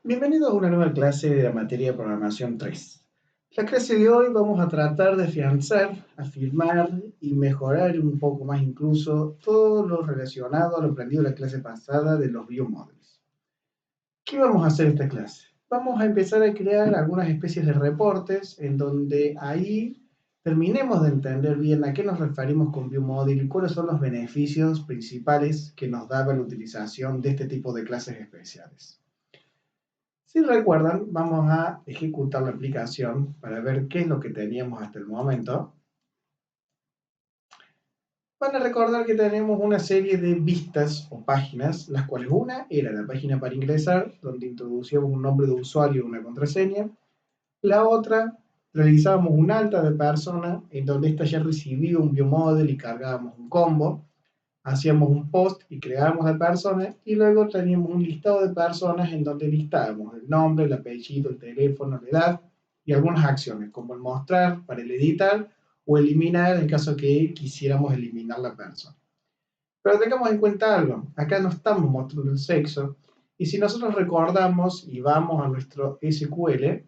Bienvenido a una nueva clase de la materia de programación 3. La clase de hoy vamos a tratar de afianzar, afirmar y mejorar un poco más incluso todo lo relacionado a lo aprendido en la clase pasada de los biomodels. ¿Qué vamos a hacer en esta clase? Vamos a empezar a crear algunas especies de reportes en donde ahí terminemos de entender bien a qué nos referimos con biomodel y cuáles son los beneficios principales que nos daba la utilización de este tipo de clases especiales. Si recuerdan, vamos a ejecutar la aplicación para ver qué es lo que teníamos hasta el momento. Van a recordar que tenemos una serie de vistas o páginas, las cuales una era la página para ingresar, donde introducíamos un nombre de usuario y una contraseña. La otra, realizábamos un alta de persona, en donde ésta ya recibía un biomodel y cargábamos un combo. Hacíamos un post y creábamos la persona y luego teníamos un listado de personas en donde listábamos el nombre, el apellido, el teléfono, la edad y algunas acciones como el mostrar para el editar o eliminar en caso que quisiéramos eliminar la persona. Pero tengamos en cuenta algo, acá no estamos mostrando el sexo y si nosotros recordamos y vamos a nuestro SQL,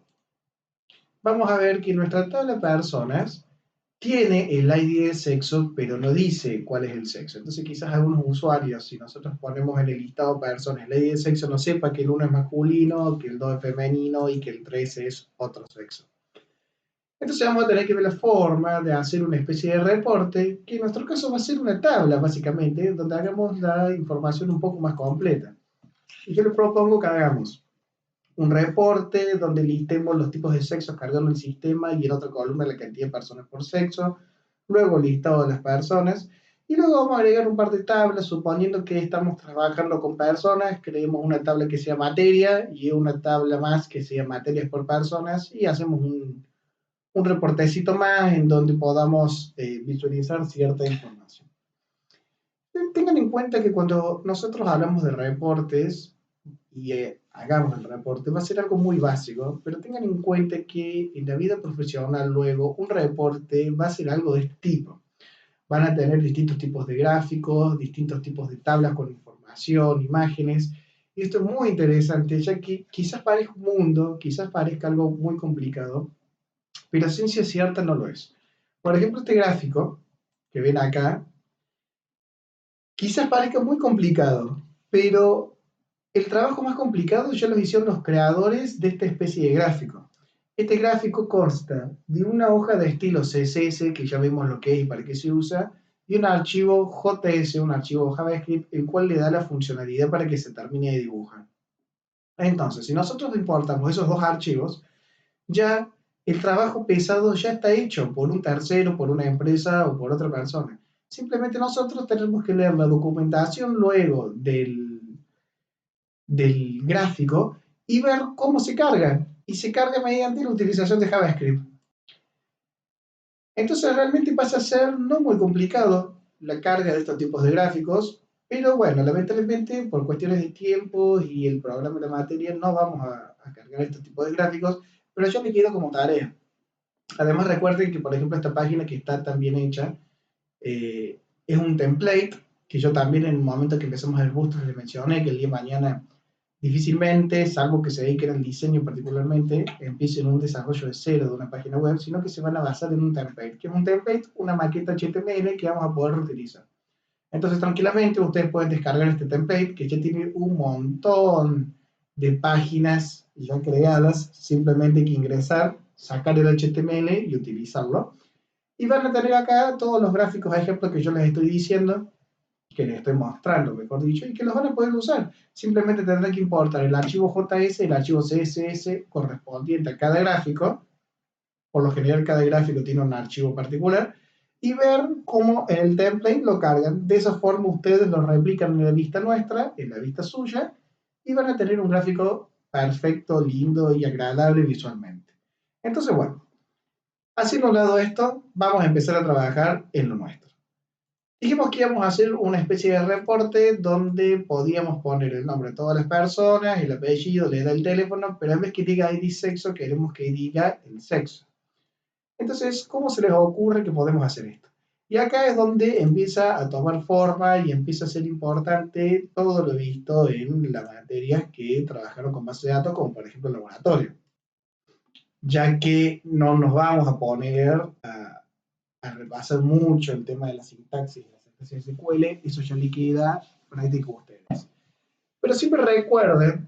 vamos a ver que nuestra tabla de personas tiene el ID de sexo, pero no dice cuál es el sexo. Entonces quizás algunos usuarios, si nosotros ponemos en el listado de personas el ID de sexo, no sepa que el 1 es masculino, que el 2 es femenino y que el 3 es otro sexo. Entonces vamos a tener que ver la forma de hacer una especie de reporte, que en nuestro caso va a ser una tabla, básicamente, donde hagamos la información un poco más completa. Y yo les propongo que hagamos un reporte donde listemos los tipos de sexos cargando el sistema y en otra columna la cantidad de personas por sexo, luego listado de las personas, y luego vamos a agregar un par de tablas, suponiendo que estamos trabajando con personas, creemos una tabla que sea materia y una tabla más que sea materias por personas, y hacemos un reportecito más en donde podamos visualizar cierta información. Tengan en cuenta que cuando nosotros hablamos de reportes, y hagamos el reporte, va a ser algo muy básico, pero tengan en cuenta que en la vida profesional luego un reporte va a ser algo de este tipo. Van a tener distintos tipos de gráficos, distintos tipos de tablas con información, imágenes, y esto es muy interesante, ya que quizás parezca un mundo, quizás parezca algo muy complicado, pero a ciencia cierta no lo es. Por ejemplo, este gráfico que ven acá, quizás parezca muy complicado, pero el trabajo más complicado ya lo hicieron los creadores de esta especie de gráfico. Este gráfico consta de una hoja de estilo CSS, que ya vemos lo que es y para qué se usa, y un archivo JS, un archivo JavaScript, el cual le da la funcionalidad para que se termine de dibujar. Entonces, si nosotros importamos esos dos archivos, ya el trabajo pesado ya está hecho por un tercero, por una empresa o por otra persona. Simplemente nosotros tenemos que leer la documentación luego del gráfico y ver cómo se carga. Y se carga mediante la utilización de JavaScript. Entonces realmente pasa a ser no muy complicado la carga de estos tipos de gráficos, pero bueno, lamentablemente por cuestiones de tiempo y el programa de la materia no vamos a cargar estos tipos de gráficos, pero yo me quedo como tarea. Además recuerden que por ejemplo esta página que está tan bien hecha es un template que yo también en el momento que empezamos el Bootstrap les mencioné que el día de mañana difícilmente, salvo que se dediquen al diseño particularmente, empiecen un desarrollo de cero de una página web, sino que se van a basar en un template. ¿Qué es un template? Una maqueta HTML que vamos a poder reutilizar. Entonces, tranquilamente, ustedes pueden descargar este template que ya tiene un montón de páginas ya creadas, simplemente hay que ingresar, sacar el HTML y utilizarlo. Y van a tener acá todos los gráficos, ejemplos que yo les estoy diciendo, que les estoy mostrando, mejor dicho, y que los van a poder usar. Simplemente tendrán que importar el archivo JS, el archivo CSS correspondiente a cada gráfico, por lo general cada gráfico tiene un archivo particular, y ver cómo en el template lo cargan. De esa forma ustedes lo replican en la vista nuestra, en la vista suya, y van a tener un gráfico perfecto, lindo y agradable visualmente. Entonces, bueno, haciendo un lado esto, vamos a empezar a trabajar en lo nuestro. Dijimos que íbamos a hacer una especie de reporte donde podíamos poner el nombre de todas las personas, el apellido, la edad del teléfono, pero en vez que diga ID sexo, queremos que diga el sexo. Entonces, ¿cómo se les ocurre que podemos hacer esto? Y acá es donde empieza a tomar forma y empieza a ser importante todo lo visto en las materias que trabajaron con base de datos, como por ejemplo el laboratorio, ya que no nos vamos a poner a repasar mucho el tema de la sintaxis y la sintaxis de SQL, eso ya le queda práctico a ustedes. Pero siempre recuerden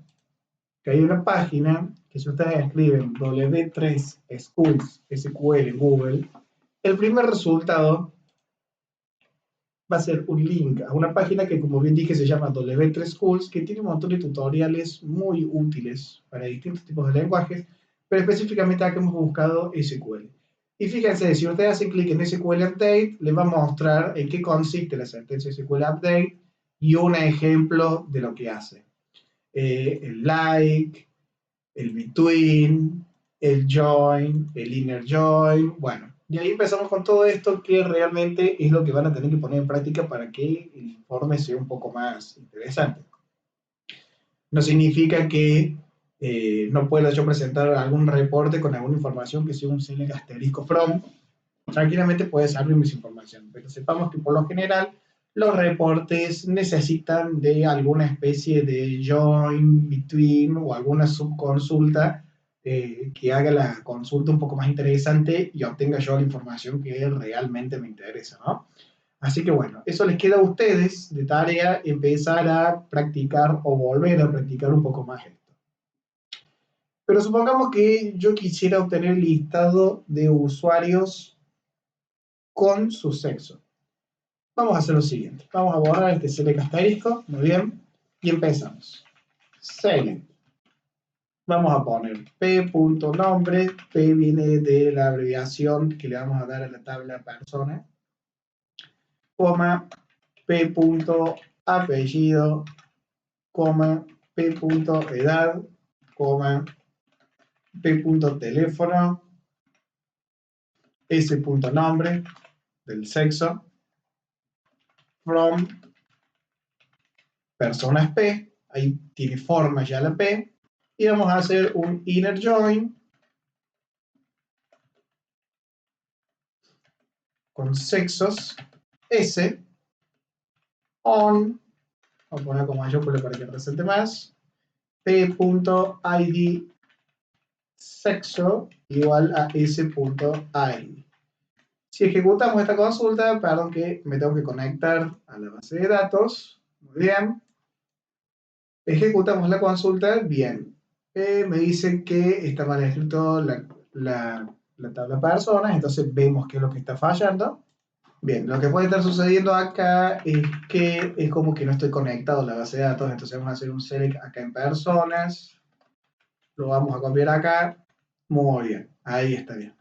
que hay una página que si ustedes escriben W3 Schools SQL en Google, el primer resultado va a ser un link a una página que, como bien dije, se llama W3 Schools, que tiene un montón de tutoriales muy útiles para distintos tipos de lenguajes, pero específicamente acá hemos buscado SQL. Y fíjense, si ustedes hacen clic en SQL Update, les va a mostrar en qué consiste la sentencia SQL Update y un ejemplo de lo que hace. El like, el between, el join, el inner join, bueno. Y ahí empezamos con todo esto que realmente es lo que van a tener que poner en práctica para que el informe sea un poco más interesante. No significa que no pueda yo presentar algún reporte con alguna información que sea un select asterisco from. Tranquilamente puede ser la misma información, pero sepamos que por lo general los reportes necesitan de alguna especie de join, between o alguna subconsulta que haga la consulta un poco más interesante y obtenga yo la información que realmente me interesa, ¿no? Así que bueno, eso les queda a ustedes de tarea empezar a practicar o volver a practicar un poco más esto. Pero supongamos que yo quisiera obtener el listado de usuarios con su sexo. Vamos a hacer lo siguiente. Vamos a borrar este select asterisco, muy bien, y empezamos. Select. Vamos a poner p.nombre, p viene de la abreviación que le vamos a dar a la tabla persona, coma, p.apellido, coma, p.edad, coma, p.teléfono, s.nombre del sexo, from, personas P, ahí tiene forma ya la P, y vamos a hacer un inner join con sexos S on, vamos a poner como mayúscula para que resalte más, p.id sexo igual a s.id. Si ejecutamos esta consulta, perdón que me tengo que conectar a la base de datos, muy bien, ejecutamos la consulta, bien, me dice que está mal escrito la tabla personas, entonces vemos qué es lo que está fallando. Bien, lo que puede estar sucediendo acá es que es como que no estoy conectado a la base de datos, entonces vamos a hacer un select acá en personas, lo vamos a copiar acá, muy bien, ahí está bien.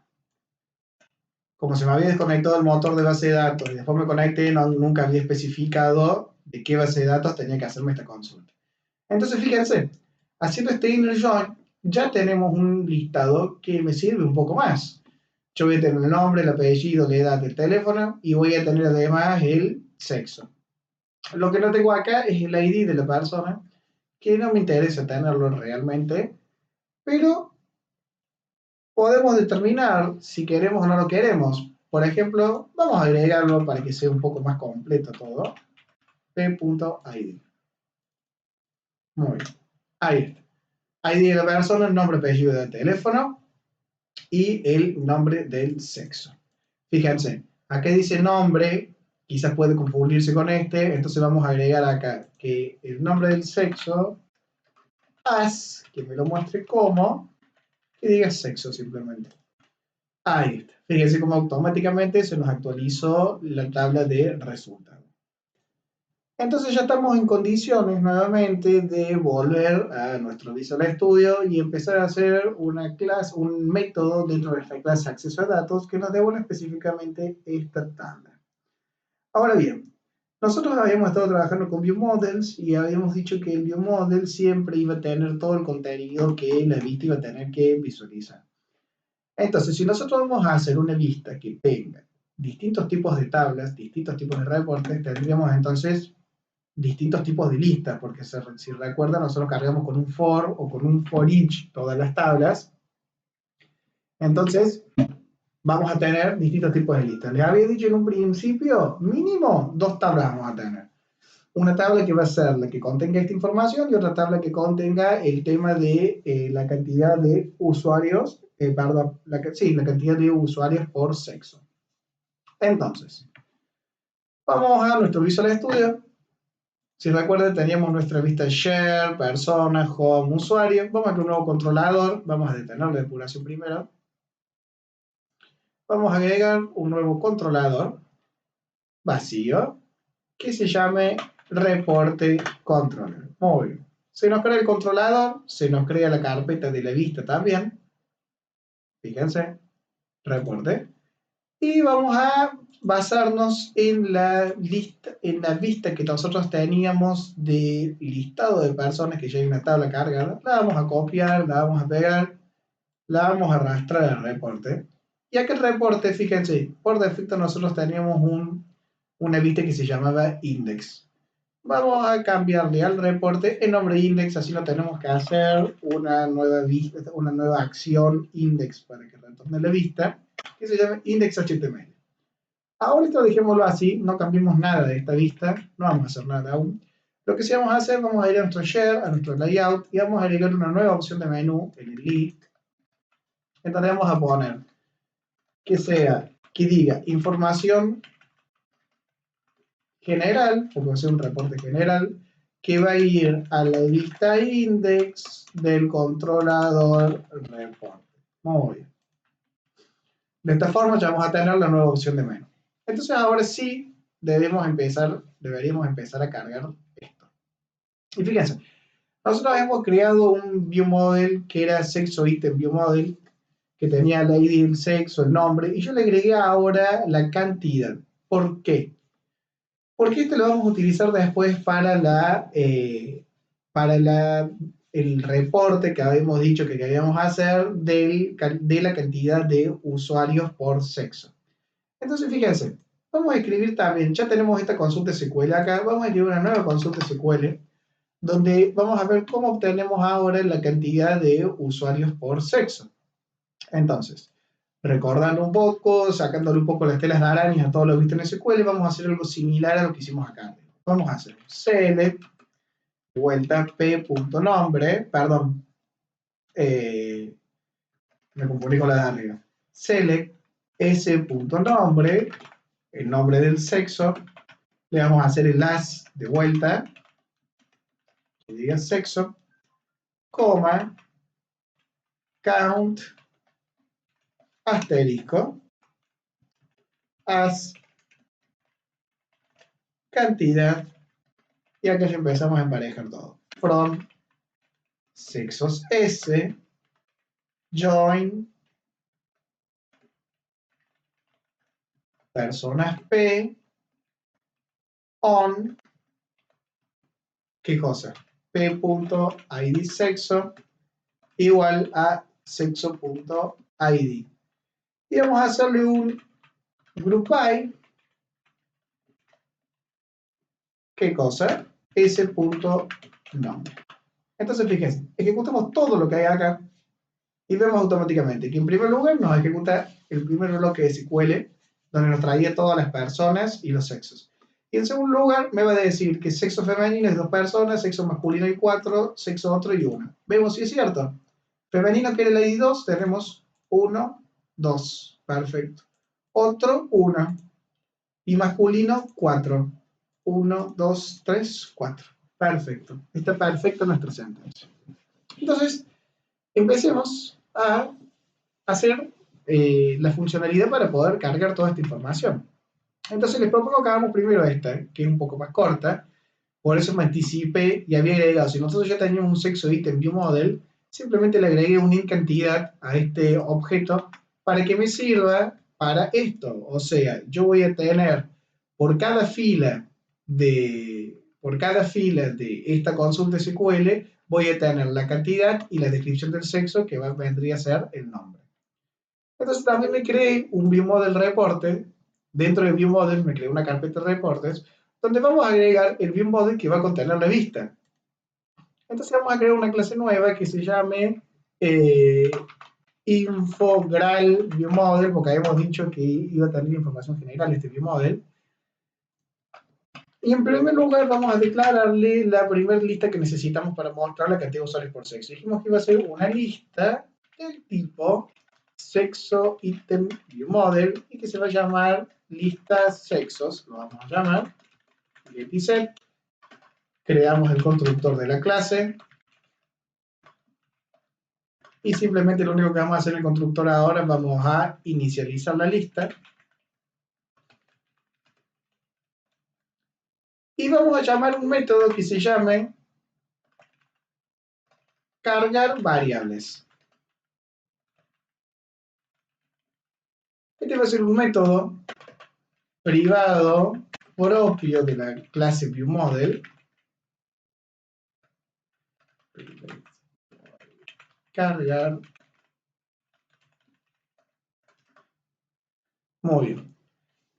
Como se me había desconectado el motor de base de datos y después me conecté, nunca había especificado de qué base de datos tenía que hacerme esta consulta. Entonces fíjense, haciendo este inner join, ya tenemos un listado que me sirve un poco más. Yo voy a tener el nombre, el apellido, la edad, el teléfono y voy a tener además el sexo. Lo que no tengo acá es el ID de la persona, que no me interesa tenerlo realmente, pero podemos determinar si queremos o no lo queremos. Por ejemplo, vamos a agregarlo para que sea un poco más completo todo. p.id. Muy bien. Ahí está. ID de la persona, el nombre, apellido de teléfono y el nombre del sexo. Fíjense, acá dice nombre, quizás puede confundirse con este, entonces vamos a agregar acá que el nombre del sexo, as, que me lo muestre como, que diga sexo simplemente. Ahí está. Fíjense cómo automáticamente se nos actualizó la tabla de resultados. Entonces ya estamos en condiciones nuevamente de volver a nuestro Visual Studio y empezar a hacer una clase, un método dentro de esta clase acceso a datos que nos devuelve específicamente esta tabla. Ahora bien, nosotros habíamos estado trabajando con ViewModels y habíamos dicho que el ViewModel siempre iba a tener todo el contenido que la vista iba a tener que visualizar. Entonces, si nosotros vamos a hacer una vista que tenga distintos tipos de tablas, distintos tipos de reportes, tendríamos entonces distintos tipos de listas, porque si recuerdan, nosotros cargamos con un for o con un for each todas las tablas. Entonces, vamos a tener distintos tipos de listas. Les había dicho en un principio, mínimo 2 tablas vamos a tener. Una tabla que va a ser la que contenga esta información y otra tabla que contenga el tema de la cantidad de usuarios, perdón, sí, la cantidad de usuarios por sexo. Entonces, vamos a nuestro Visual Studio. Si recuerdan, teníamos nuestra vista Share, Persona, Home, Usuario. Vamos a crear un nuevo controlador. Vamos a detener la depuración primero. Vamos a agregar un nuevo controlador vacío que se llame reporte controller. Muy bien. Se nos crea el controlador, se nos crea la carpeta de la vista también. Fíjense, reporte. Y vamos a basarnos en la lista, en la vista que nosotros teníamos de listado de personas, que ya hay una tabla cargada. La vamos a copiar, la vamos a pegar, la vamos a arrastrar al reporte. Y aquel reporte, fíjense, por defecto nosotros teníamos una vista que se llamaba index. Vamos a cambiarle al reporte el nombre index, así no tenemos que hacer una nueva vista, una nueva acción index para que retorne la vista, que se llama index.html. Ahora esto dejémoslo así, no cambiemos nada de esta vista, no vamos a hacer nada aún. Lo que sí vamos a hacer, vamos a ir a nuestro share, a nuestro layout, y vamos a agregar una nueva opción de menú, en el list, en donde vamos a poner que sea, que diga información general, porque va a ser un reporte general, que va a ir a la lista index del controlador reporte. Muy bien. De esta forma ya vamos a tener la nueva opción de menú. Entonces ahora sí deberíamos empezar a cargar esto. Y fíjense, nosotros hemos creado un viewModel que era sexo item viewModel, que tenía la ID, el sexo, el nombre, y yo le agregué ahora la cantidad. ¿Por qué? Porque este lo vamos a utilizar después el reporte que habíamos dicho que queríamos hacer de la cantidad de usuarios por sexo. Entonces, fíjense, vamos a escribir también, ya tenemos esta consulta SQL acá, vamos a escribir una nueva consulta SQL, donde vamos a ver cómo obtenemos ahora la cantidad de usuarios por sexo. Entonces, recordando un poco, sacándole un poco las telas de araña a todo lo visto en SQL, vamos a hacer algo similar a lo que hicimos acá. Vamos a hacer select, de vuelta, p.nombre, perdón, me confundí con la de arriba. Select s.nombre, el nombre del sexo, le vamos a hacer el as de vuelta, que diga sexo, coma, count, asterisco, as, cantidad, y acá ya empezamos a emparejar todo. From sexos S, join, personas P, on, ¿qué cosa? P.id sexo igual a sexo.id. Y vamos a hacerle un group by, ¿qué cosa? S.nombre. Entonces, fíjense, ejecutamos todo lo que hay acá y vemos automáticamente que en primer lugar nos ejecuta el primer bloque de SQL, donde nos traía todas las personas y los sexos. Y en segundo lugar me va a decir que sexo femenino es 2 personas, sexo masculino hay 4, sexo otro y 1. Vemos si es cierto. Femenino que era el ID 2, tenemos 1, 2, perfecto. Otro 1. Y masculino 4. 1, 2, 3, 4. Perfecto. Está perfecto nuestra sentencia. Entonces, empecemos a hacer la funcionalidad para poder cargar toda esta información. Entonces les propongo que hagamos primero esta, que es un poco más corta, por eso me anticipé y había agregado, si nosotros ya teníamos un sexo item viewModel, simplemente le agregué una cantidad a este objeto para que me sirva para esto. O sea, yo voy a tener por cada fila de esta consulta SQL, voy a tener la cantidad y la descripción del sexo que vendría a ser el nombre. Entonces también me creé un viewModel reporte. Dentro del viewModel me creé una carpeta de reportes donde vamos a agregar el viewModel que va a contener la vista. Entonces vamos a crear una clase nueva que se llame info gral viewModel, porque habíamos dicho que iba a tener información general este viewModel. Y en primer lugar vamos a declararle la primera lista que necesitamos para mostrar la cantidad de usuarios por sexo. Dijimos que iba a ser una lista del tipo sexo item viewModel y que se va a llamar lista sexos, lo vamos a llamar, set. Creamos el constructor de la clase y simplemente lo único que vamos a hacer en el constructor ahora, vamos a inicializar la lista y vamos a llamar un método que se llame cargar variables. Este va a ser un método privado propio de la clase viewModel. Cargar. Muy bien.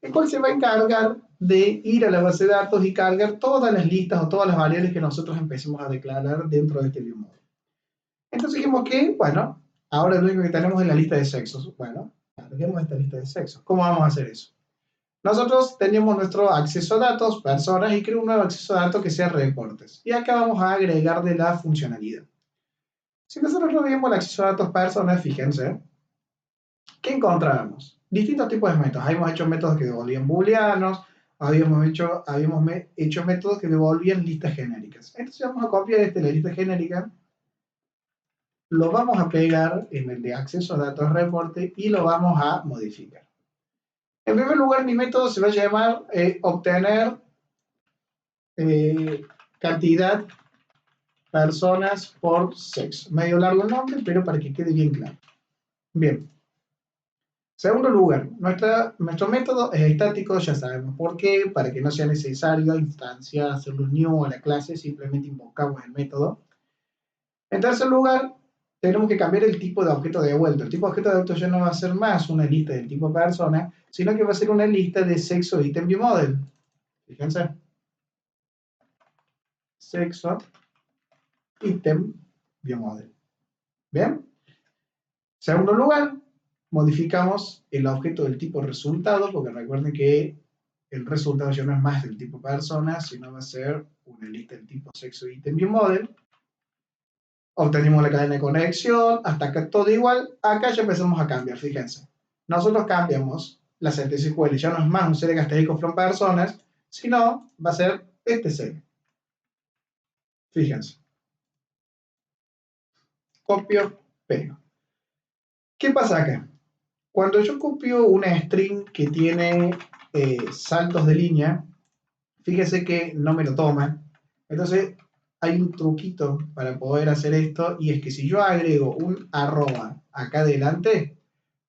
El cual se va a encargar de ir a la base de datos y cargar todas las listas o todas las variables que nosotros empecemos a declarar dentro de este viewModel. Entonces dijimos que, bueno, ahora lo único que tenemos es la lista de sexos. Bueno, carguemos esta lista de sexos. ¿Cómo vamos a hacer eso? Nosotros tenemos nuestro acceso a datos, personas, y creo un nuevo acceso a datos que sea reportes. Y acá vamos a agregar de la funcionalidad. Si nosotros no vemos el acceso a datos personas, fíjense, ¿qué encontrábamos? Distintos tipos de métodos. Habíamos hecho métodos que devolvían booleanos, habíamos hecho métodos que devolvían listas genéricas. Entonces vamos a copiar la lista genérica, lo vamos a pegar en el de acceso a datos reporte y lo vamos a modificar. En primer lugar, mi método se va a llamar obtener cantidad personas por sexo. Medio largo el nombre, pero para que quede bien claro. Bien. Segundo lugar, nuestro método es estático, ya sabemos por qué, para que no sea necesario instanciar, hacerle un new a la clase, simplemente invocamos el método. En tercer lugar, tenemos que cambiar el tipo de objeto de vuelta. El tipo de objeto de vuelta ya no va a ser más una lista del tipo persona, sino que va a ser una lista de sexo item viewModel. Fíjense. Sexo item viewModel. ¿Bien? Segundo lugar, modificamos el objeto del tipo resultado, porque recuerden que el resultado ya no es más del tipo persona, sino va a ser una lista del tipo sexo item viewModel. Obtenemos la cadena de conexión, hasta acá todo igual. Acá ya empezamos a cambiar, fíjense. Nosotros cambiamos la sentencia SQL, ya no es más un select asterisco from personas, sino va a ser este select. Fíjense. Copio, pego. ¿Qué pasa acá? Cuando yo copio una string que tiene saltos de línea, fíjese que no me lo toma. Entonces, hay un truquito para poder hacer esto, y es que si yo agrego un arroba acá adelante,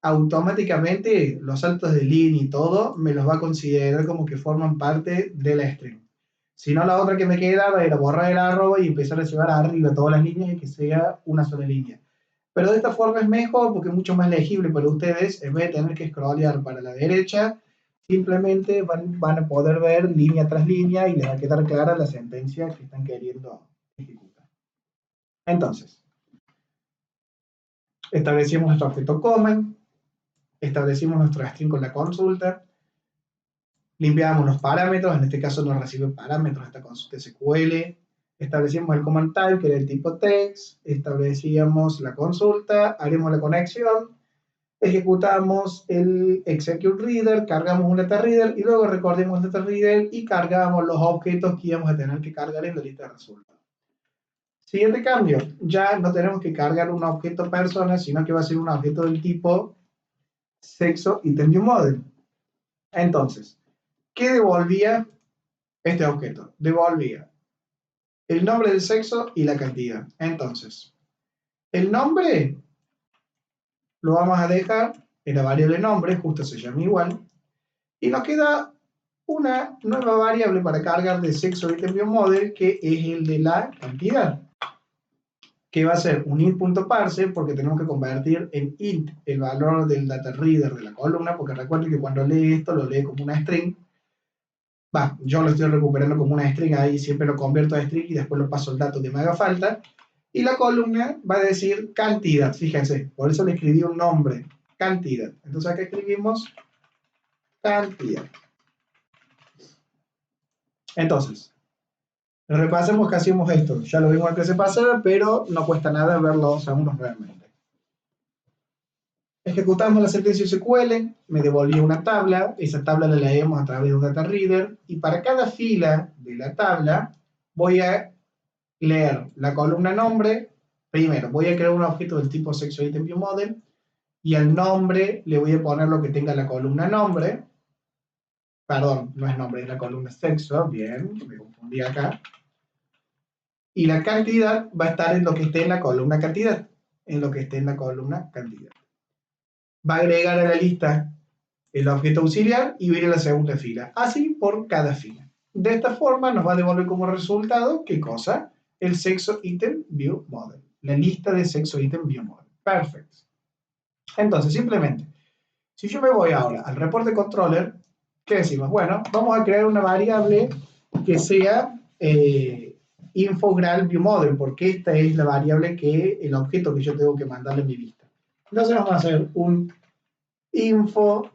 automáticamente los saltos de línea y todo me los va a considerar como que forman parte de la string. Si no, la otra que me quedaba era borrar el arroba y empezar a llevar arriba todas las líneas y que sea una sola línea. Pero de esta forma es mejor porque es mucho más legible para ustedes. En vez de tener que scrollear para la derecha, simplemente van a poder ver línea tras línea y les va a quedar clara la sentencia que están queriendo ejecutar. Entonces, establecimos nuestro objeto comment, establecimos nuestro string con la consulta, limpiamos los parámetros, en este caso nos recibe parámetros esta consulta SQL, establecimos el command type, que era el tipo text, establecíamos la consulta, haremos la conexión, ejecutamos el execute reader, cargamos un data reader y luego recordemos el data reader y cargamos los objetos que íbamos a tener que cargar en la lista de resultados. Siguiente cambio, ya no tenemos que cargar un objeto persona, sino que va a ser un objeto del tipo sexo item viewModel. Entonces, ¿qué devolvía este objeto? Devolvía el nombre del sexo y la cantidad. Entonces, el nombre lo vamos a dejar en la variable nombre, justo se llama igual, y nos queda una nueva variable para cargar de sexo item viewModel, que es el de la cantidad, que va a ser un int.parse, porque tenemos que convertir en int el valor del data reader de la columna, porque recuerden que cuando lee esto lo lee como una string. Yo lo estoy recuperando como una string, ahí siempre lo convierto a string y después lo paso el dato que me haga falta. Y la columna va a decir cantidad, fíjense, por eso le escribí un nombre, cantidad. Entonces acá escribimos cantidad. Entonces, repasemos que hacíamos esto. Ya lo vimos al que se pasara, pero no cuesta nada ver los segundos realmente. Ejecutamos la sentencia SQL, me devolvió una tabla, esa tabla la leemos a través de un data reader, y para cada fila de la tabla voy a leer la columna nombre. Primero, voy a crear un objeto del tipo sexo item view model, y al nombre le voy a poner lo que tenga la columna nombre. Perdón, no es nombre, es la columna sexo, bien, me confundí acá. Y la cantidad va a estar en lo que esté en la columna cantidad, en lo que esté en la columna cantidad. Va a agregar a la lista el objeto auxiliar y va a ir a la segunda fila, así por cada fila. De esta forma nos va a devolver como resultado, ¿qué cosa? El sexo item view model, la lista de sexo item view model. Perfecto. Entonces, simplemente, si yo me voy ahora al reporte controller, ¿qué decimos? Bueno, vamos a crear una variable que sea infogral view model, porque esta es la variable que el objeto que yo tengo que mandarle en mi vista. Entonces vamos a hacer un infogral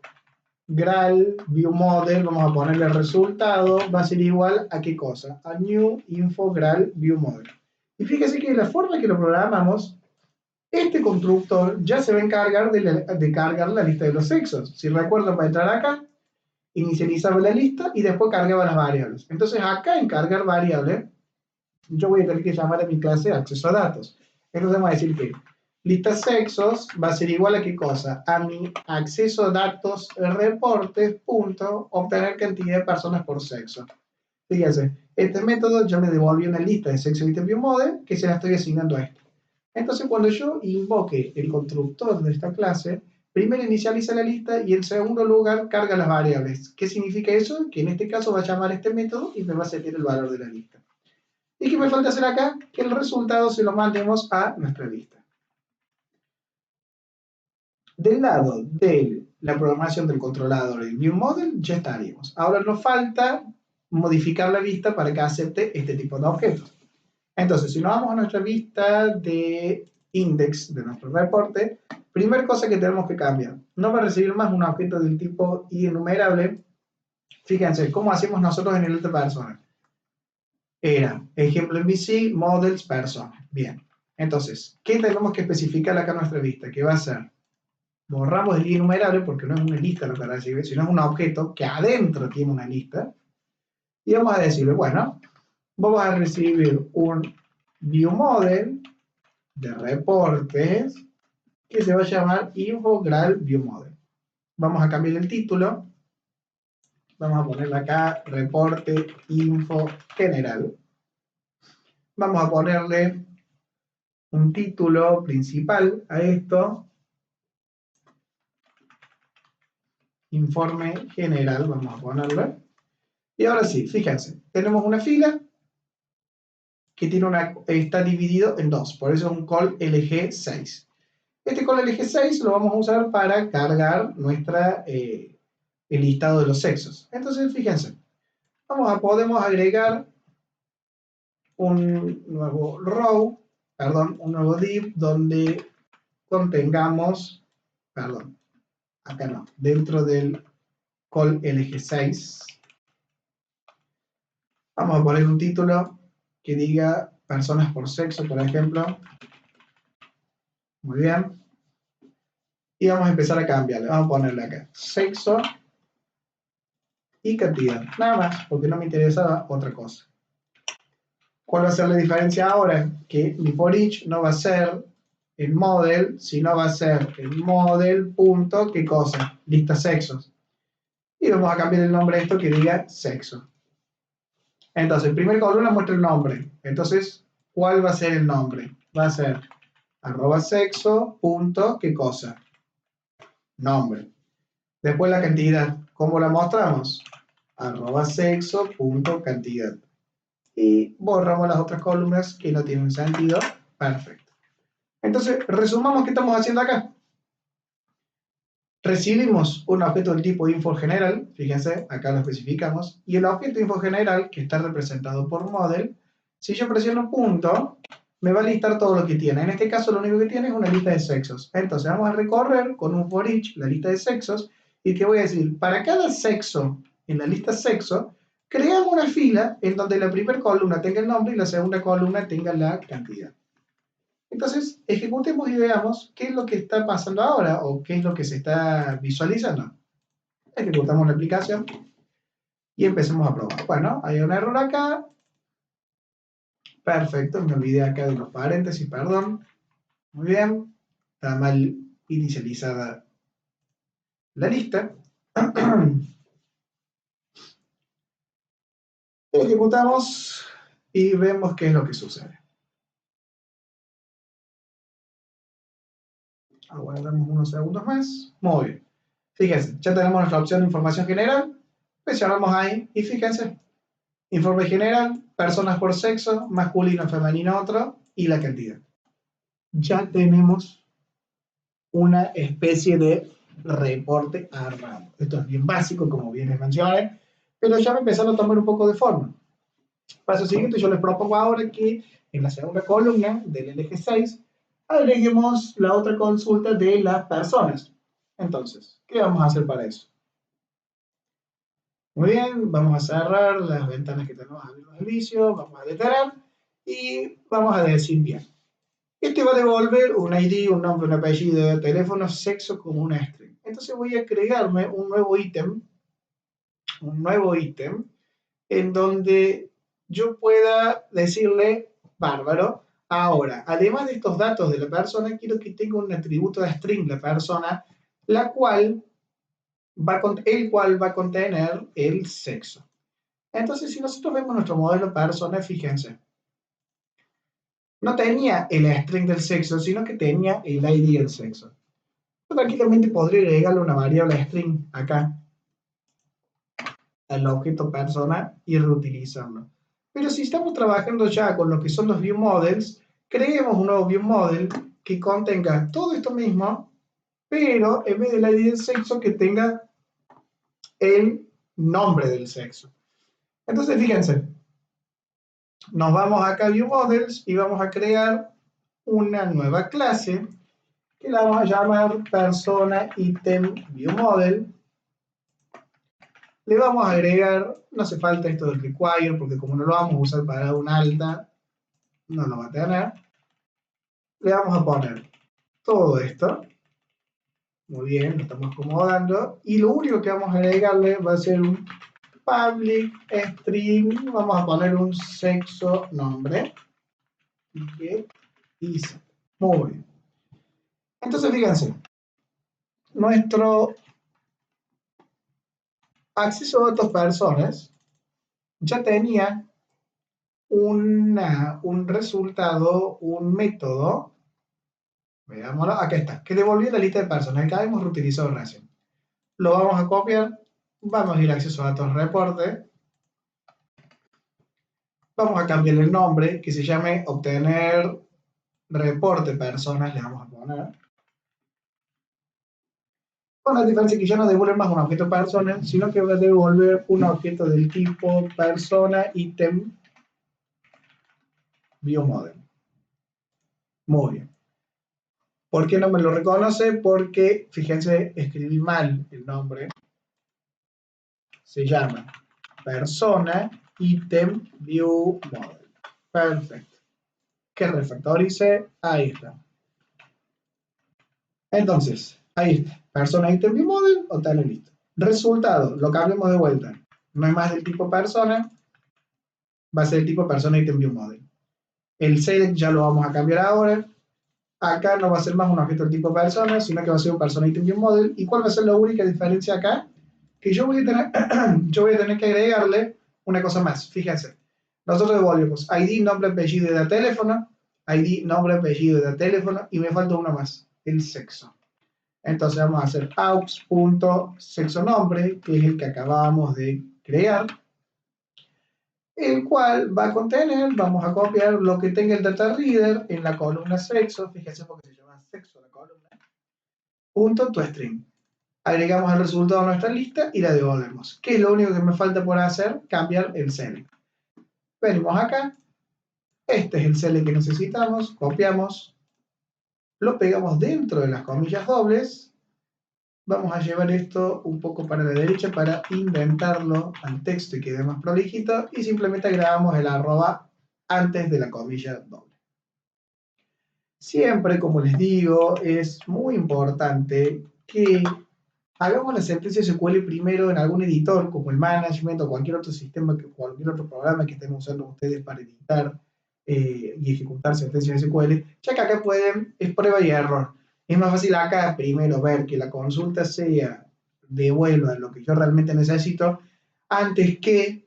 view model, vamos a ponerle el resultado, va a ser igual a ¿qué cosa? A new infogral view model. Y fíjese que de la forma que lo programamos, este constructor ya se va a encargar de cargar la lista de los sexos. Si recuerdan, para entrar acá, inicializaba la lista y después cargaba las variables. Entonces acá en cargar variable, yo voy a tener que llamar a mi clase acceso a datos. Entonces vamos a decir que lista sexos va a ser igual a ¿qué cosa? A mi acceso a datos reportes punto obtener cantidad de personas por sexo. Fíjense, este método ya me devolvió una lista de sexo item view model que se la estoy asignando a este. Entonces cuando yo invoque el constructor de esta clase, primero inicializa la lista y en segundo lugar carga las variables. ¿Qué significa eso? Que en este caso va a llamar este método y me va a setear el valor de la lista. ¿Y qué me falta hacer acá? Que el resultado se lo mandemos a nuestra lista. Del lado de la programación del controlador del view model ya estaríamos. Ahora nos falta modificar la vista para que acepte este tipo de objetos. Entonces, si nos vamos a nuestra vista de index de nuestro reporte, primera cosa que tenemos que cambiar. No va a recibir más un objeto del tipo enumerable. Fíjense, ¿cómo hacemos nosotros en el otro persona? Era, ejemplo en VC, models, persona. Bien. Entonces, ¿qué tenemos que especificar acá en nuestra vista? Que va a ser, borramos el enumerable porque no es una lista lo que recibe, sino es un objeto que adentro tiene una lista. Y vamos a decirle, bueno, vamos a recibir un view model de reportes que se va a llamar infogral view model. Vamos a cambiar el título. Vamos a ponerle acá reporte info general. Vamos a ponerle un título principal a esto. Informe general, vamos a ponerle. Y ahora sí, fíjense, tenemos una fila que está dividido en dos, por eso es un call LG6. Este call LG6 lo vamos a usar para cargar el listado de los sexos. Entonces, fíjense, podemos agregar un nuevo row, un nuevo div donde contengamos, acá no, dentro del call LG6, vamos a poner un título que diga personas por sexo, por ejemplo. Muy bien. Y vamos a empezar a cambiarle. Vamos a ponerle acá sexo y cantidad. Nada más, porque no me interesaba otra cosa. ¿Cuál va a ser la diferencia ahora? Que mi for each no va a ser el model, sino va a ser el model punto, ¿qué cosa? Lista sexos. Y vamos a cambiar el nombre de esto que diga sexo. Entonces, el primer columna muestra el nombre. Entonces, ¿cuál va a ser el nombre? Va a ser @sexo punto, ¿qué cosa? Nombre. Después la cantidad. ¿Cómo la mostramos? @sexo punto cantidad. Y borramos las otras columnas que no tienen sentido. Perfecto. Entonces, resumamos qué estamos haciendo acá. Recibimos un objeto del tipo info general, fíjense, acá lo especificamos, y el objeto info general, que está representado por model, si yo presiono punto, me va a listar todo lo que tiene. En este caso lo único que tiene es una lista de sexos. Entonces vamos a recorrer con un for each la lista de sexos y te voy a decir, para cada sexo en la lista sexo, creamos una fila en donde la primera columna tenga el nombre y la segunda columna tenga la cantidad. Entonces, ejecutemos y veamos qué es lo que está pasando ahora o qué es lo que se está visualizando. Ejecutamos la aplicación y empecemos a probar. Bueno, hay un error acá. Perfecto, me olvidé acá de los paréntesis, perdón. Muy bien, está mal inicializada la lista. Ejecutamos y vemos qué es lo que sucede. Aguardamos unos segundos más. Muy bien. Fíjense, ya tenemos nuestra opción de información general. Presionamos ahí y fíjense. Informe general, personas por sexo, masculino, femenino, otro, y la cantidad. Ya tenemos una especie de reporte armado. Esto es bien básico, como bien les mencioné, pero ya va empezando a tomar un poco de forma. Paso siguiente, yo les propongo ahora que en la segunda columna del eje 6 agreguemos la otra consulta de las personas. Entonces, ¿qué vamos a hacer para eso? Muy bien, vamos a cerrar las ventanas que tenemos abiertas al inicio, vamos a detener y vamos a decir bien. Este va a devolver un ID, un nombre, un apellido, teléfono, sexo como una string. Entonces voy a crearme un nuevo ítem en donde yo pueda decirle, bárbaro, ahora, además de estos datos de la persona, quiero que tenga un atributo de string la persona, el cual va a contener el sexo. Entonces, si nosotros vemos nuestro modelo persona, fíjense, no tenía el string del sexo, sino que tenía el ID del sexo. Yo tranquilamente podría agregarle una variable string acá al objeto persona y reutilizarlo. Pero si estamos trabajando ya con lo que son los view models, creemos un nuevo view model que contenga todo esto mismo, pero en vez del ID del sexo que tenga el nombre del sexo. Entonces, fíjense, nos vamos acá a view models y vamos a crear una nueva clase que la vamos a llamar persona item view model. Le vamos a agregar, no hace falta esto del require, porque como no lo vamos a usar para un alta, no lo va a tener. Le vamos a poner todo esto. Muy bien, lo estamos acomodando. Y lo único que vamos a agregarle va a ser un public string. Vamos a poner un sexo nombre. Que hice. Muy bien. Entonces, fíjense. Nuestro acceso a datos personas ya tenía un resultado, un método, veámoslo, acá está, que devolvió la lista de personas que habíamos reutilizado recién. Lo vamos a copiar, vamos a ir a acceso a datos reporte, vamos a cambiarle el nombre, que se llame obtener reporte personas, le vamos a poner. Con la diferencia que ya no devuelve más un objeto persona, sino que va a devolver un objeto del tipo persona item viewModel. Muy bien. ¿Por qué no me lo reconoce? Porque, fíjense, escribí mal el nombre. Se llama persona item view model. Perfecto. Que refactorice. Ahí está. Entonces, ahí está. Persona item view model o tal listo. Resultado, lo cambiamos de vuelta. No es más del tipo persona, va a ser el tipo persona item view model. El select ya lo vamos a cambiar ahora. Acá no va a ser más un objeto del tipo persona, sino que va a ser un persona item view model. ¿Y cuál va a ser la única diferencia acá? Que yo voy a tener que agregarle una cosa más. Fíjense, nosotros devolvemos ID, nombre, apellido y de teléfono, ID, nombre, apellido y de teléfono, y me falta uno más, el sexo. Entonces vamos a hacer aux.sexonombre, que es el que acabamos de crear, el cual va a contener, vamos a copiar lo que tenga el data reader en la columna sexo, fíjense porque se llama sexo la columna, punto toString. Agregamos el resultado a nuestra lista y la devolvemos. ¿Qué es lo único que me falta por hacer? Cambiar el select. Venimos acá, Este es el CL que necesitamos, copiamos, lo pegamos dentro de las comillas dobles. Vamos a llevar esto un poco para la derecha para indentarlo al texto y quede más prolijito, y simplemente agregamos el arroba antes de la comilla doble. Siempre, como les digo, es muy importante que hagamos la sentencia SQL primero en algún editor, como el Management o cualquier otro sistema, cualquier otro programa que estén usando ustedes para editar y ejecutar sentencias SQL, ya que acá es prueba y error. Es más fácil acá primero ver que la consulta sea devuelva lo que yo realmente necesito, antes que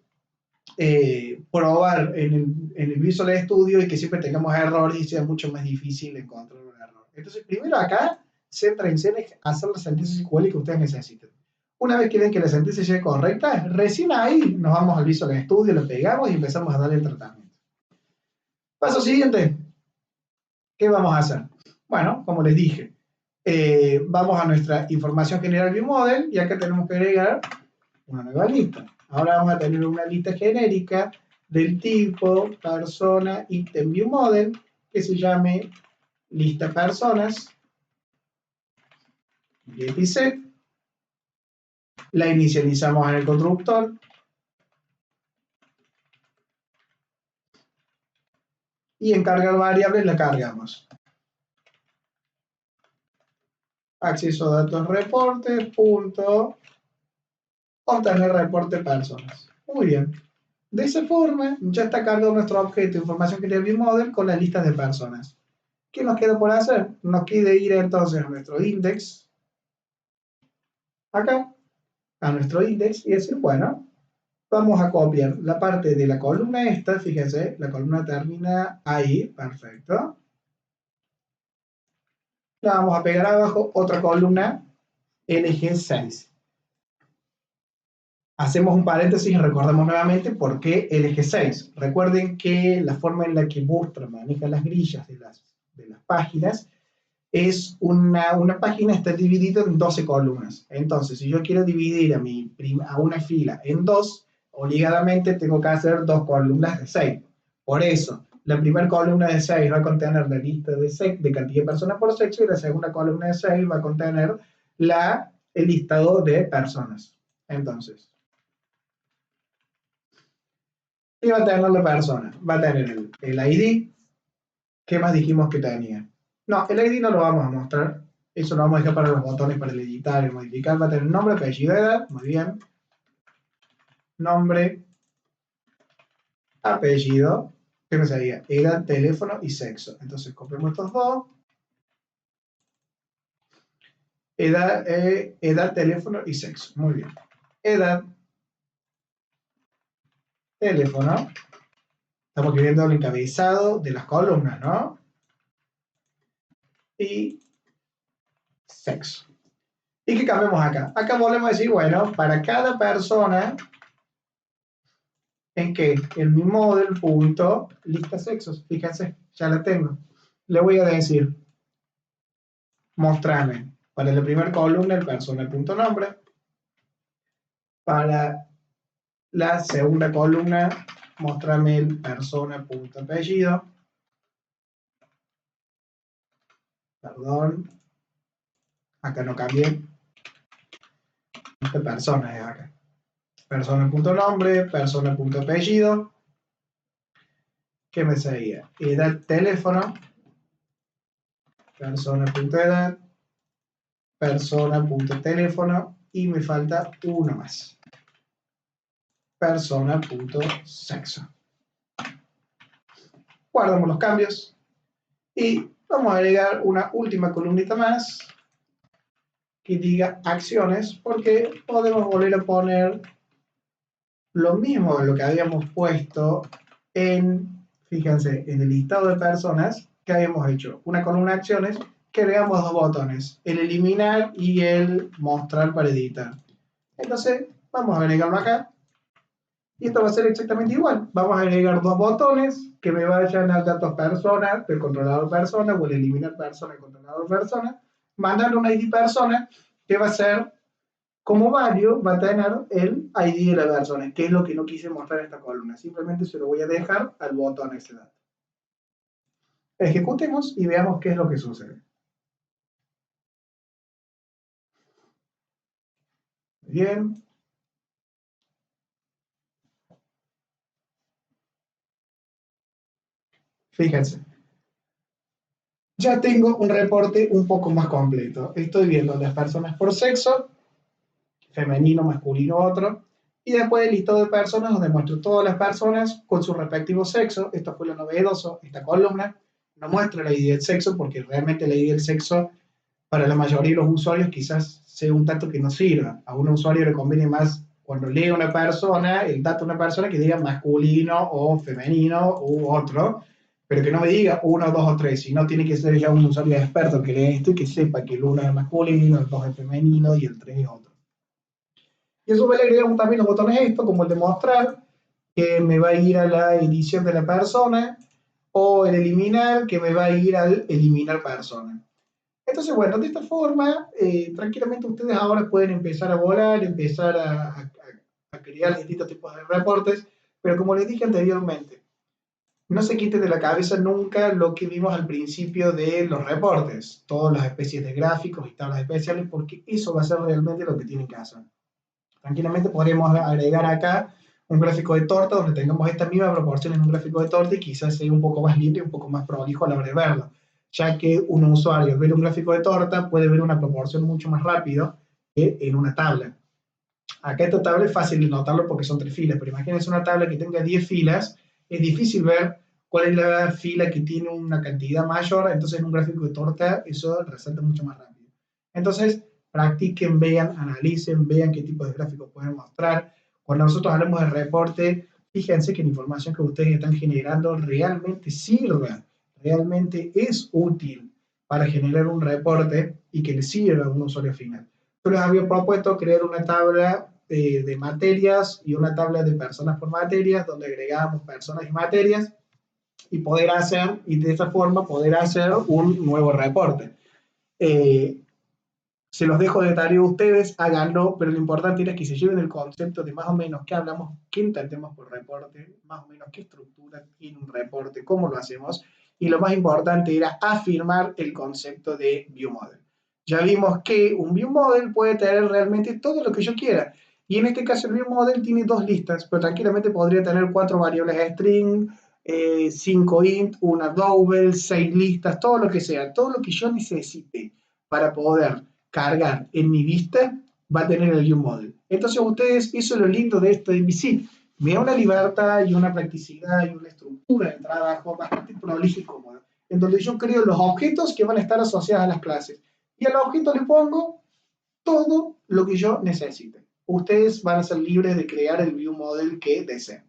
probar en el Visual Studio y que siempre tengamos errores y sea mucho más difícil encontrar un error. Entonces, primero acá, céntrense en hacer la sentencia SQL que ustedes necesiten. Una vez que ven que la sentencia sea correcta, recién ahí nos vamos al Visual Studio, lo pegamos y empezamos a darle el tratamiento. Paso siguiente. ¿Qué vamos a hacer? Bueno, como les dije, vamos a nuestra información general ViewModel y acá tenemos que agregar una nueva lista. Ahora vamos a tener una lista genérica del tipo persona item ViewModel que se llame lista personas set. La inicializamos en el constructor y en cargar variables la cargamos. Acceso a datos reportes punto obtener reporte personas. Muy bien. De esa forma ya está cargado nuestro objeto de información que tiene ViewModel con las listas de personas. ¿Qué nos queda por hacer? Nos queda ir entonces a nuestro index, acá, a nuestro index, y decir, bueno, vamos a copiar la parte de la columna esta, fíjense, la columna termina ahí, perfecto. La vamos a pegar abajo, otra columna, LG6. Hacemos un paréntesis y recordamos nuevamente por qué LG6. Recuerden que la forma en la que Bootstrap maneja las grillas de las páginas es una página está dividida en 12 columnas. Entonces, si yo quiero dividir a una fila en dos, obligadamente tengo que hacer dos columnas de 6. Por eso, la primera columna de 6 va a contener la lista de cantidad de personas por sexo, y la segunda columna de 6 va a contener el listado de personas. Entonces, ¿qué va a tener la persona? Va a tener el ID. ¿Qué más dijimos que tenía? No, el ID no lo vamos a mostrar. Eso lo vamos a dejar para los botones para el editar y modificar. Va a tener nombre, apellido, edad. Muy bien. Nombre, apellido. ¿Qué me salía? Edad, teléfono y sexo. Entonces copiamos estos dos. Edad, teléfono y sexo. Muy bien. Edad, teléfono. Estamos escribiendo el encabezado de las columnas, ¿no? Y sexo. ¿Y qué cambiamos acá? Acá volvemos a decir, bueno, para cada persona, ¿en qué? En mi model punto lista sexos. Fíjense, ya la tengo. Le voy a decir, mostrame para la primera columna el persona.nombre, para la segunda columna mostrame el persona.apellido, perdón, acá no cambié, esta persona es acá, persona.nombre, persona.apellido, ¿qué me seguía? Edad, teléfono, persona.edad, persona.teléfono, y me falta uno más, persona.sexo. Guardamos los cambios y vamos a agregar una última columnita más que diga acciones, porque podemos volver a poner lo mismo de lo que habíamos puesto fíjense, en el listado de personas que habíamos hecho. Una columna de acciones que agregamos dos botones, el eliminar y el mostrar para editar. Entonces, vamos a agregarlo acá. Y esto va a ser exactamente igual. Vamos a agregar dos botones que me vayan al datos persona, del controlador persona, o el eliminar persona, el controlador persona, mandarle un ID persona que va a ser, como value, va a tener el ID de la persona, que es lo que no quise mostrar en esta columna. Simplemente se lo voy a dejar al botón ese dato. Ejecutemos y veamos qué es lo que sucede. Bien. Fíjense. Ya tengo un reporte un poco más completo. Estoy viendo las personas por sexo, femenino, masculino, otro, y después el listado de personas donde muestro todas las personas con su respectivo sexo. Esto fue lo novedoso, esta columna no muestra la ID del sexo porque realmente la ID del sexo para la mayoría de los usuarios quizás sea un dato que no sirva. A un usuario le conviene más cuando lee una persona, el dato de una persona que diga masculino o femenino u otro, pero que no me diga uno, dos o tres, sino tiene que ser ya un usuario experto que lea esto y que sepa que el uno es masculino, el dos es femenino y el tres es otro. Y eso le agregamos también los botones esto, como el de mostrar, que me va a ir a la edición de la persona, o el eliminar, que me va a ir al eliminar persona. Entonces, bueno, de esta forma, tranquilamente ustedes ahora pueden empezar a volar, empezar a crear distintos tipos de reportes, pero como les dije anteriormente, no se quite de la cabeza nunca lo que vimos al principio de los reportes, todas las especies de gráficos y tablas especiales, porque eso va a ser realmente lo que tienen que hacer. Tranquilamente podríamos agregar acá un gráfico de torta donde tengamos esta misma proporción en un gráfico de torta y quizás sea un poco más limpio y un poco más prolijo a la hora de verlo, ya que un usuario al ver un gráfico de torta puede ver una proporción mucho más rápido que en una tabla. Acá esta tabla es fácil de notarlo porque son 3 filas, pero imagínense una tabla que tenga 10 filas, es difícil ver cuál es la fila que tiene una cantidad mayor, entonces en un gráfico de torta eso resalta mucho más rápido. Entonces, practiquen, vean, analicen, vean qué tipo de gráficos pueden mostrar. Cuando nosotros hablamos de reporte, fíjense que la información que ustedes están generando realmente sirva, realmente es útil para generar un reporte y que le sirva a un usuario final. Yo les había propuesto crear una tabla de materias y una tabla de personas por materias, donde agregábamos personas y materias y poder hacer, y de esa forma poder hacer un nuevo reporte. Eh, Se los dejo de tarea a ustedes, háganlo, pero lo importante es que se lleven el concepto de más o menos qué hablamos, qué entendemos por reporte, más o menos qué estructura tiene un reporte, cómo lo hacemos, y lo más importante era afirmar el concepto de view model. Ya vimos que un view model puede tener realmente todo lo que yo quiera, y en este caso el view model tiene 2 listas, pero tranquilamente podría tener 4 variables string, 5 int, una double, 6 listas, todo lo que sea, todo lo que yo necesite para poder cargar en mi vista va a tener el model. Entonces ustedes, eso es lo lindo de esto de MVC, me da una libertad y una practicidad y una estructura de trabajo bastante prolija y cómoda, en donde yo creo los objetos que van a estar asociados a las clases y al objeto le pongo todo lo que yo necesite. Ustedes van a ser libres de crear el view model que deseen.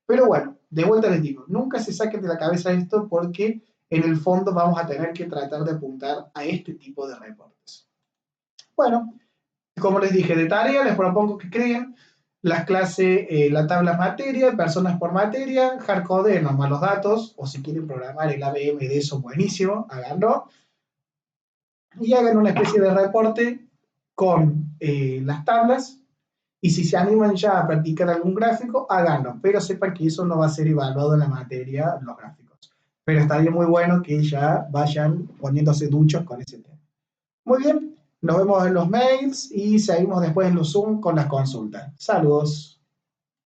Pero bueno, de vuelta les digo, nunca se saquen de la cabeza esto porque en el fondo vamos a tener que tratar de apuntar a este tipo de reportes. Bueno, como les dije, de tarea les propongo que creen las clases, la tabla materia, personas por materia, hardcode nomás los datos, o si quieren programar el ABM de eso, buenísimo, háganlo. Y hagan una especie de reporte con las tablas. Y si se animan ya a practicar algún gráfico, háganlo, pero sepan que eso no va a ser evaluado en la materia, los gráficos. Pero estaría muy bueno que ya vayan poniéndose duchos con ese tema. Muy bien, nos vemos en los mails y seguimos después en los Zoom con las consultas. Saludos.